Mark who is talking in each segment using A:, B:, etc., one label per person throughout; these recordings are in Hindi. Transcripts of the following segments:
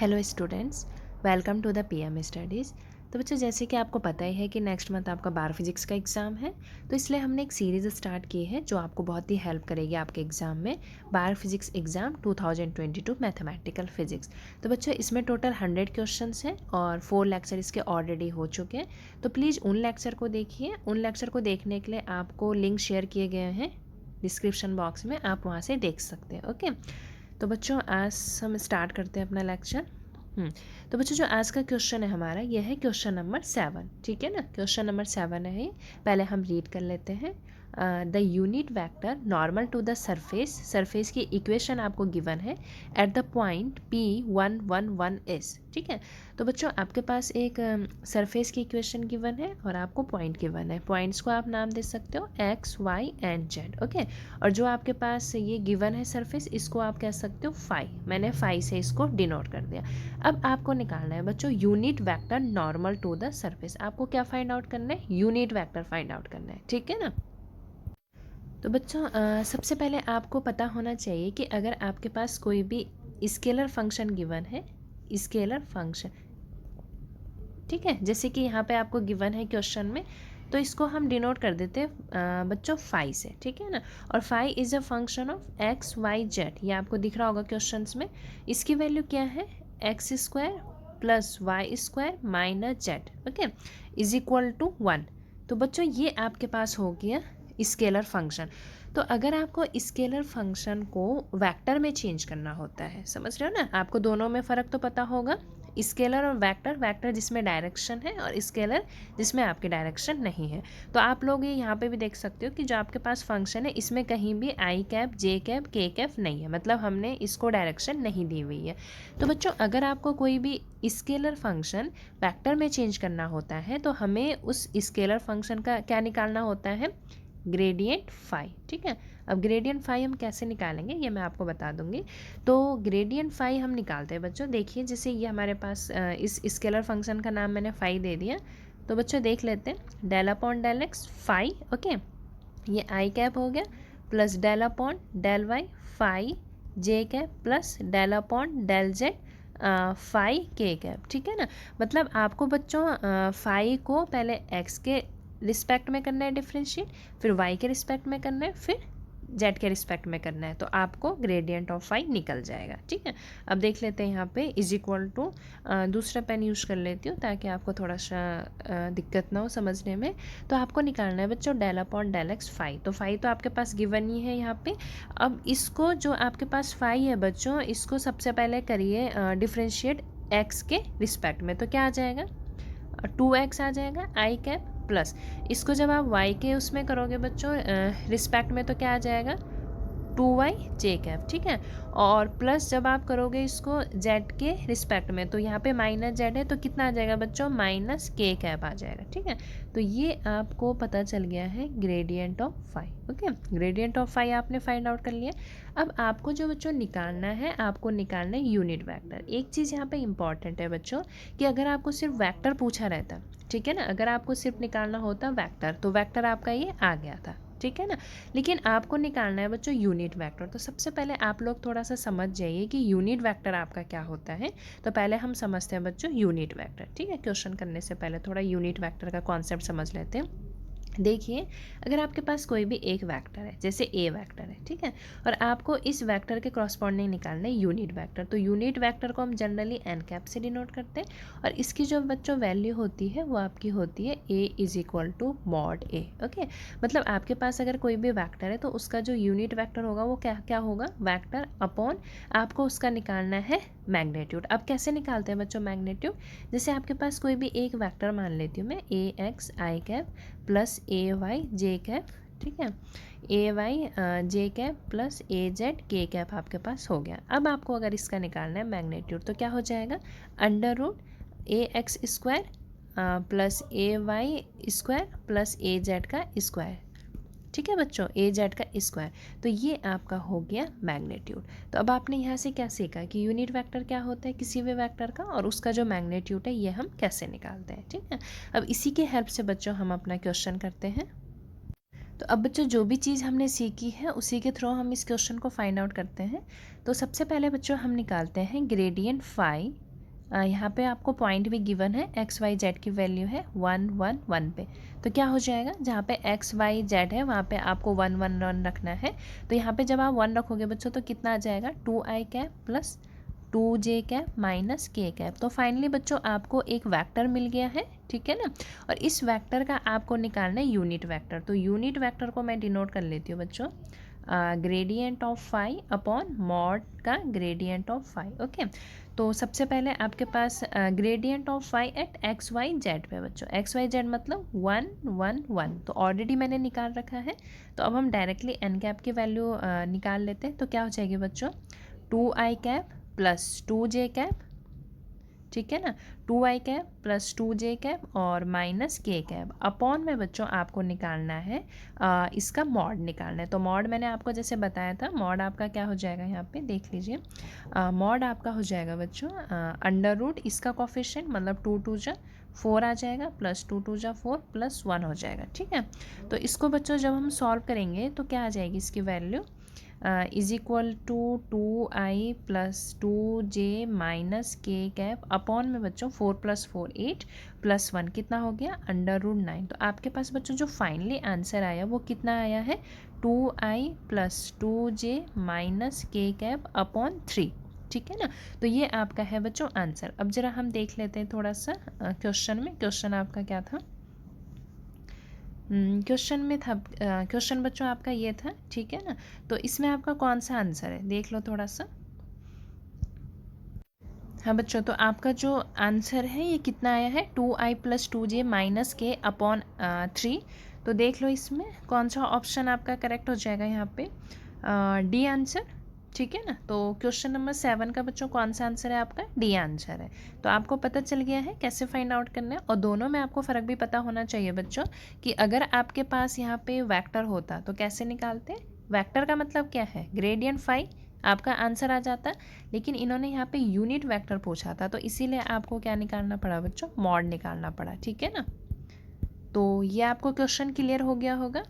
A: Hello students, welcome to the PM studies. तो बच्चों, जैसे कि आपको पता ही है कि नेक्स्ट मंथ आपका बायो फिजिक्स का एग्ज़ाम है। तो इसलिए हमने एक सीरीज़ स्टार्ट की है जो आपको बहुत ही हेल्प करेगी आपके एग्ज़ाम में, bio physics exam 2022 mathematical physics. तो बच्चों, इसमें टोटल 100 क्वेश्चंस हैं और 4 लेक्चर इसके ऑलरेडी हो चुके हैं। तो प्लीज़ उन लेक्चर को देखिए। उन लेक्चर को देखने के लिए आपको लिंक शेयर किए गए हैं डिस्क्रिप्शन बॉक्स में, आप वहाँ से देख सकते हैं। ओके, तो बच्चों आज हम स्टार्ट करते हैं अपना लेक्चर। तो बच्चों, जो आज का क्वेश्चन है हमारा, यह है क्वेश्चन नंबर 7। ठीक है ना, क्वेश्चन नंबर 7 है ये। पहले हम रीड कर लेते हैं। The unit vector normal to the surface की इक्वेशन आपको गिवन है at the point P111 is. ठीक है, तो बच्चों आपके पास एक सरफेस की इक्वेशन गिवन है और आपको पॉइंट गिवन है। पॉइंट्स को आप नाम दे सकते हो x, y and z. Okay, और जो आपके पास ये गिवन है सरफेस, इसको आप कह सकते हो फाई। मैंने फाई से इसको डिनोट कर दिया। अब आपको निकालना है बच्चों unit vector normal to the surface. आपको क्या फाइंड आउट करना है? यूनिट वेक्टर फाइंड आउट करना है। ठीक है ना। तो बच्चों सबसे पहले आपको पता होना चाहिए कि अगर आपके पास कोई भी स्केलर फंक्शन गिवन है, स्केलर फंक्शन, ठीक है, जैसे कि यहाँ पे आपको गिवन है क्वेश्चन में, तो इसको हम डिनोट कर देते हैं बच्चों फाई से। ठीक है ना। और phi is a function of x y z. ये आपको दिख रहा होगा क्वेश्चंस में। इसकी वैल्यू क्या है? X square plus y square minus z, okay, is equal to 1। तो बच्चों ये आपके पास हो गया स्केलर फंक्शन। तो अगर आपको स्केलर फंक्शन को वेक्टर में चेंज करना होता है, समझ रहे हो ना, आपको दोनों में फ़र्क तो पता होगा, स्केलर और वेक्टर। वेक्टर जिसमें डायरेक्शन है और स्केलर जिसमें आपकी डायरेक्शन नहीं है। तो आप लोग ये यहाँ पे भी देख सकते हो कि जो आपके पास फंक्शन है इसमें कहीं भी आई कैप, जे कैप, के कैप नहीं है, मतलब हमने इसको डायरेक्शन नहीं दी हुई है। तो बच्चों अगर आपको कोई भी स्केलर फंक्शन वेक्टर में चेंज करना होता है तो हमें उस स्केलर फंक्शन का क्या निकालना होता है? Gradient phi. ठीक है, अब ग्रेडियंट फाई हम कैसे निकालेंगे ये मैं आपको बता दूंगी। तो ग्रेडियंट फाई हम निकालते हैं बच्चों। देखिए, जैसे ये हमारे पास इस स्केलर फंक्शन का नाम मैंने फाई दे दिया। तो बच्चों देख लेते हैं, del upon del x phi, okay, ये आई कैप हो गया, plus del upon del y phi j cap, plus del upon del z phi k cap. ठीक है ना। मतलब आपको बच्चों फाई को पहले एक्स के रिस्पेक्ट में करना है डिफ्रेंशिएट, फिर वाई के रिस्पेक्ट में करना है, फिर जेड के रिस्पेक्ट में करना है, तो आपको ग्रेडियंट ऑफ फाई निकल जाएगा। ठीक है, अब देख लेते हैं यहाँ पे इज इक्वल टू, दूसरा पेन यूज़ कर लेती हूँ ताकि आपको थोड़ा सा दिक्कत ना हो समझने में। तो आपको निकालना है बच्चों del upon del x phi. तो फाई तो आपके पास गिवन ही है यहाँ पे। अब इसको, जो आपके पास फाई है बच्चों, इसको सबसे पहले करिए डिफ्रेंशिएट एक्स के रिस्पेक्ट में। तो क्या आ जाएगा? 2x आ जाएगा आई कैप, प्लस इसको जब आप y के उसमें करोगे बच्चों रिस्पेक्ट में, तो क्या आ जाएगा? 2y जे कैप। ठीक है, और प्लस जब आप करोगे इसको z के रिस्पेक्ट में, तो यहाँ पे माइनस z है, तो कितना आ जाएगा बच्चों? माइनस के कैप आ जाएगा। ठीक है, तो ये आपको पता चल गया है gradient of phi. Okay, gradient of phi आपने फाइंड आउट कर लिया। अब आपको जो बच्चों निकालना है, आपको निकालना है यूनिट वेक्टर। एक चीज़ यहाँ पे इंपॉर्टेंट है बच्चों कि अगर आपको सिर्फ वेक्टर पूछा रहता, ठीक है ना, अगर आपको सिर्फ निकालना होता वेक्टर, तो वेक्टर आपका ये आ गया था। ठीक है ना, लेकिन आपको निकालना है बच्चों यूनिट वेक्टर। तो सबसे पहले आप लोग थोड़ा सा समझ जाइए कि यूनिट वेक्टर आपका क्या होता है। तो पहले हम समझते हैं बच्चों यूनिट वेक्टर। ठीक है, क्वेश्चन करने से पहले थोड़ा यूनिट वेक्टर का कॉन्सेप्ट समझ लेते हैं। देखिए, अगर आपके पास कोई भी एक वेक्टर है, जैसे ए वेक्टर है, ठीक है, और आपको इस वेक्टर के क्रॉसपॉन्डिंग निकालना है यूनिट वेक्टर, तो यूनिट वेक्टर को हम जनरली एन कैप से डिनोट करते हैं। और इसकी जो बच्चों वैल्यू होती है वो आपकी होती है a is equal to mod a. Okay, मतलब आपके पास अगर कोई भी वेक्टर है तो उसका जो यूनिट वेक्टर होगा वो क्या क्या होगा? वेक्टर अपॉन, आपको उसका निकालना है मैग्नीट्यूड। अब कैसे निकालते हैं बच्चों मैग्नीट्यूड? जैसे आपके पास कोई भी एक वेक्टर मान लेती हूँ मैं, ए एक्स आई कैप प्लस ए वाई जे कैप। ठीक है, ए वाई जे कैप प्लस ए जेड के कैप आपके पास हो गया। अब आपको अगर इसका निकालना है मैग्नीट्यूड, तो क्या हो जाएगा? अंडर रूट ए एक्स स्क्वायर प्लस ए वाई स्क्वायर प्लस ए जेड का स्क्वायर। ठीक है बच्चों, ए जेड का स्क्वायर। तो ये आपका हो गया मैग्नीट्यूड। तो अब आपने यहाँ से क्या सीखा कि यूनिट वेक्टर क्या होता है किसी भी वेक्टर का, और उसका जो मैग्नीट्यूड है ये हम कैसे निकालते हैं। ठीक है, अब इसी के हेल्प से बच्चों हम अपना क्वेश्चन करते हैं। तो अब बच्चों जो भी चीज़ हमने सीखी है उसी के थ्रू हम इस क्वेश्चन को फाइंड आउट करते हैं। तो सबसे पहले बच्चों हम निकालते हैं ग्रेडियंट फाई यहाँ पे आपको पॉइंट भी गिवन है, एक्स वाई जेड की वैल्यू है 1 1 1 पे। तो क्या हो जाएगा, जहाँ पे एक्स वाई जेड है वहाँ पे आपको 1 1 1 रखना है। तो यहाँ पे जब आप 1 रखोगे बच्चों तो कितना आ जाएगा, 2i cap plus 2j cap minus k cap. तो फाइनली बच्चों आपको एक वेक्टर मिल गया है, ठीक है ना। और इस वेक्टर का आपको निकालना है यूनिट वेक्टर। तो यूनिट वेक्टर को मैं डिनोट कर लेती हूँ बच्चों, gradient of phi upon mod का ग्रेडियंट ऑफ फाई। ओके, तो सबसे पहले आपके पास gradient of phi at x y z पे बच्चों, एक्स वाई जेड मतलब 1 1 1, तो ऑलरेडी मैंने निकाल रखा है। तो अब हम डायरेक्टली एन कैप की वैल्यू निकाल लेते हैं। तो क्या हो जाएगी बच्चों, 2i cap plus 2j cap, ठीक है ना, 2i cap plus 2j cap और माइनस k कैप अपॉन में बच्चों आपको निकालना है इसका मॉड निकालना है। तो मॉड मैंने आपको जैसे बताया था, मॉड आपका क्या हो जाएगा, यहाँ पे देख लीजिए, मॉड आपका हो जाएगा बच्चों अंडर रूट इसका कोफिशिएंट मतलब 2 2 जा 4 आ जाएगा प्लस 2 2 जा 4 प्लस 1 हो जाएगा, ठीक है। तो इसको बच्चों जब हम सॉल्व करेंगे तो क्या आ जाएगी इसकी value, is equal to 2i plus 2j minus k cap upon में बच्चों 4 प्लस 4 8 प्लस 1 कितना हो गया, अंडर रूट 9। तो आपके पास बच्चों जो फाइनली आंसर आया वो कितना आया है, 2i plus 2j minus k cap upon 3, ठीक है ना। तो ये आपका है बच्चों आंसर। अब जरा हम देख लेते हैं थोड़ा सा क्वेश्चन में, क्वेश्चन आपका क्या था, क्वेश्चन में था, क्वेश्चन बच्चों आपका ये था, ठीक है ना। तो इसमें आपका कौन सा आंसर है देख लो थोड़ा सा। हाँ बच्चों, तो आपका जो आंसर है ये कितना आया है, 2i प्लस 2j माइनस के अपॉन 3। तो देख लो इसमें कौन सा ऑप्शन आपका करेक्ट हो जाएगा यहाँ पे, डी आंसर, ठीक है ना। तो क्वेश्चन नंबर 7 का बच्चों कौन सा आंसर है आपका, डी आंसर है। तो आपको पता चल गया है कैसे फाइंड आउट करना है। और दोनों में आपको फ़र्क भी पता होना चाहिए बच्चों कि अगर आपके पास यहाँ पे वेक्टर होता तो कैसे निकालते, वेक्टर का मतलब क्या है, ग्रेडियंट फाई आपका आंसर आ जाता। लेकिन इन्होंने यहाँ पे यूनिट वेक्टर पूछा था तो इसीलिए आपको क्या निकालना पड़ा बच्चों, मॉड निकालना पड़ा, ठीक है ना। तो ये आपको क्वेश्चन क्लियर हो गया होगा।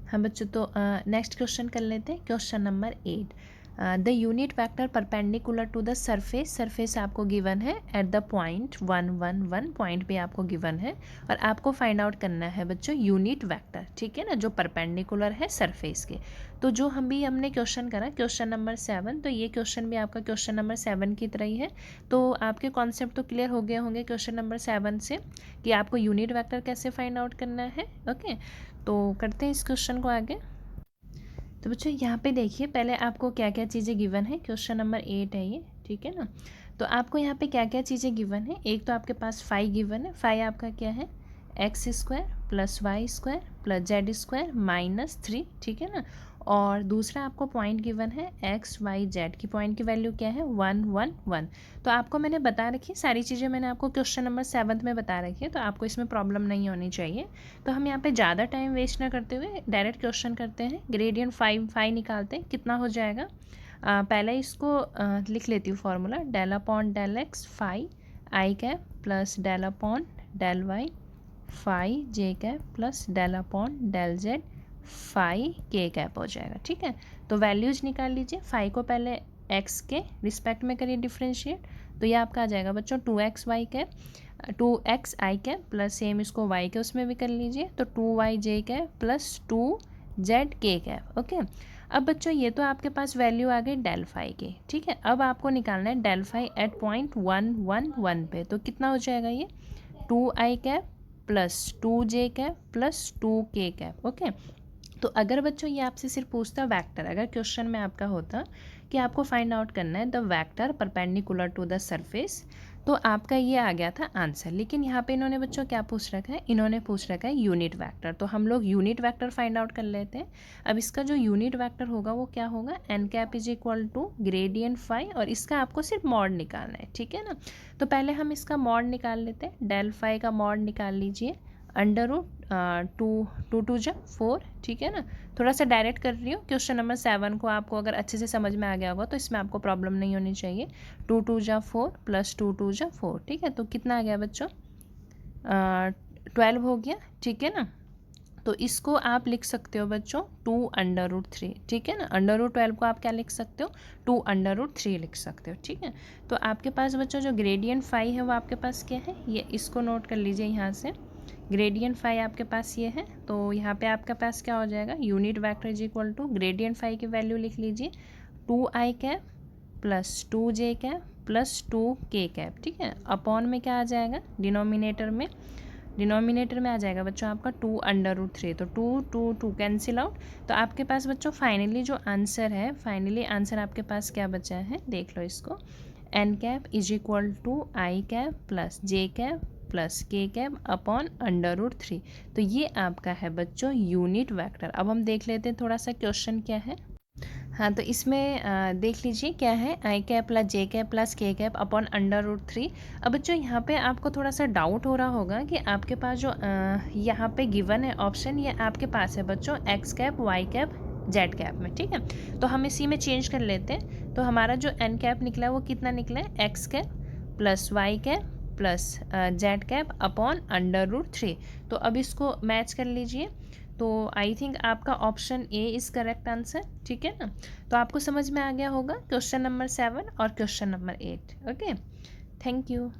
A: हाँ बच्चों, तो नेक्स्ट क्वेश्चन कर लेते हैं, question number 8। The unit vector perpendicular to the surface, surface आपको गिवन है एट द पॉइंट 1 1 1, पॉइंट भी आपको गिवन है और आपको फाइंड आउट करना है बच्चों यूनिट वेक्टर, ठीक है ना, जो परपेंडिकुलर है सरफेस के। तो जो हमने क्वेश्चन करा क्वेश्चन नंबर 7, तो ये क्वेश्चन भी आपका क्वेश्चन नंबर 7 की तरह ही है। तो आपके कॉन्सेप्ट तो क्लियर हो गए होंगे क्वेश्चन नंबर 7 से कि आपको यूनिट वेक्टर कैसे फाइंड आउट करना है। ओके, तो करते हैं इस क्वेश्चन को आगे। तो बच्चों यहाँ पे देखिए पहले आपको क्या क्या चीज़ें गिवन है, क्वेश्चन नंबर 8 है ये, ठीक है ना। तो आपको यहाँ पे क्या क्या चीज़ें गिवन है, एक तो आपके पास फाई गिवन है, फाई आपका क्या है, x square plus y square plus z square minus 3, ठीक है ना। और दूसरा आपको पॉइंट गिवन है एक्स वाई जेड की पॉइंट की वैल्यू क्या है, 1 1 1। तो आपको मैंने बता रखी सारी चीज़ें, मैंने आपको क्वेश्चन नंबर 7 में बता रखी है, तो आपको इसमें प्रॉब्लम नहीं होनी चाहिए। तो हम यहाँ पे ज़्यादा टाइम वेस्ट ना करते हुए डायरेक्ट क्वेश्चन करते हैं, ग्रेडियंट फाई निकालते हैं, कितना हो जाएगा। पहले इसको लिख लेती हूँ formula, del upon del x phi i cap plus del upon del y phi j cap plus del upon del z phi k cap हो जाएगा, ठीक है। तो वैल्यूज निकाल लीजिए, फाई को पहले एक्स के रिस्पेक्ट में करिए डिफ्रेंशिएट, तो ये आपका आ जाएगा बच्चों 2x वाई कैप 2x आई कैप प्लस सेम इसको y के उसमें भी कर लीजिए तो 2y जे कैप प्लस 2z के कैप। ओके, अब बच्चों ये तो आपके पास वैल्यू आ गई डेल फाई की, ठीक है। अब आपको निकालना है डेल फाई एट पॉइंट 1 1 1 पे, तो कितना हो जाएगा ये 2i cap plus 2j cap plus 2k cap. Okay, तो अगर बच्चों ये आपसे सिर्फ पूछता वेक्टर, अगर क्वेश्चन में आपका होता कि आपको फाइंड आउट करना है the vector perpendicular to the surface, तो आपका ये आ गया था आंसर। लेकिन यहाँ पे इन्होंने बच्चों क्या पूछ रखा है, इन्होंने पूछ रखा है यूनिट वेक्टर। तो हम लोग यूनिट वेक्टर फाइंड आउट कर लेते हैं। अब इसका जो यूनिट वेक्टर होगा वो क्या होगा, n cap is equal to gradient phi, और इसका आपको सिर्फ मॉड निकालना है, ठीक है ना। तो पहले हम इसका मॉड निकाल लेते हैं, डेल फाई का मॉड निकाल लीजिए, अंडर रूट 2 2 जा 4, ठीक है ना। थोड़ा सा डायरेक्ट कर रही हूँ, क्वेश्चन नंबर 7 को आपको अगर अच्छे से समझ में आ गया होगा तो इसमें आपको प्रॉब्लम नहीं होनी चाहिए। 2 2 जा 4 प्लस 2 2 जा 4, ठीक है। तो कितना आ गया बच्चों, 12 हो गया, ठीक है ना। तो इसको आप लिख सकते हो बच्चों 2√3, ठीक है ना। √12 को आप क्या लिख सकते हो, 2√3 लिख सकते हो, ठीक है। तो आपके पास बच्चों जो ग्रेडियंट फाई है वो आपके पास क्या है, ये इसको नोट कर लीजिए यहाँ से। ग्रेडियंट फाई आपके पास ये है, तो यहाँ पे आपके पास क्या हो जाएगा, unit vector is equal to gradient phi की वैल्यू लिख लीजिए 2i cap plus 2j cap plus 2k cap, ठीक है। अपॉन में क्या आ जाएगा, डिनोमिनेटर में आ जाएगा बच्चों आपका 2√3, तो 2 कैंसिल आउट। तो आपके पास बच्चों फाइनली जो आंसर है, फाइनली आंसर आपके पास क्या बचा है, देख लो इसको, n cap is equal to i cap plus j cap plus k cap upon √3। तो ये आपका है बच्चों यूनिट वेक्टर। अब हम देख लेते हैं थोड़ा सा क्वेश्चन क्या है। हाँ, तो इसमें देख लीजिए क्या है, आई cap plus j cap plus k cap upon √3। अब बच्चों यहाँ पे आपको थोड़ा सा डाउट हो रहा होगा कि आपके पास जो यहाँ पे गिवन है ऑप्शन, ये आपके पास है बच्चों x cap y cap z cap में, ठीक है। तो हम इसी में चेंज कर लेते हैं। तो हमारा जो एन कैप निकला है वो कितना निकला है, x cap plus y cap plus z cap upon √3। तो अब इसको मैच कर लीजिए। तो आई थिंक आपका option A is correct answer, ठीक है ना। तो आपको समझ में आ गया होगा क्वेश्चन नंबर 7 और question number 8। Okay, thank you.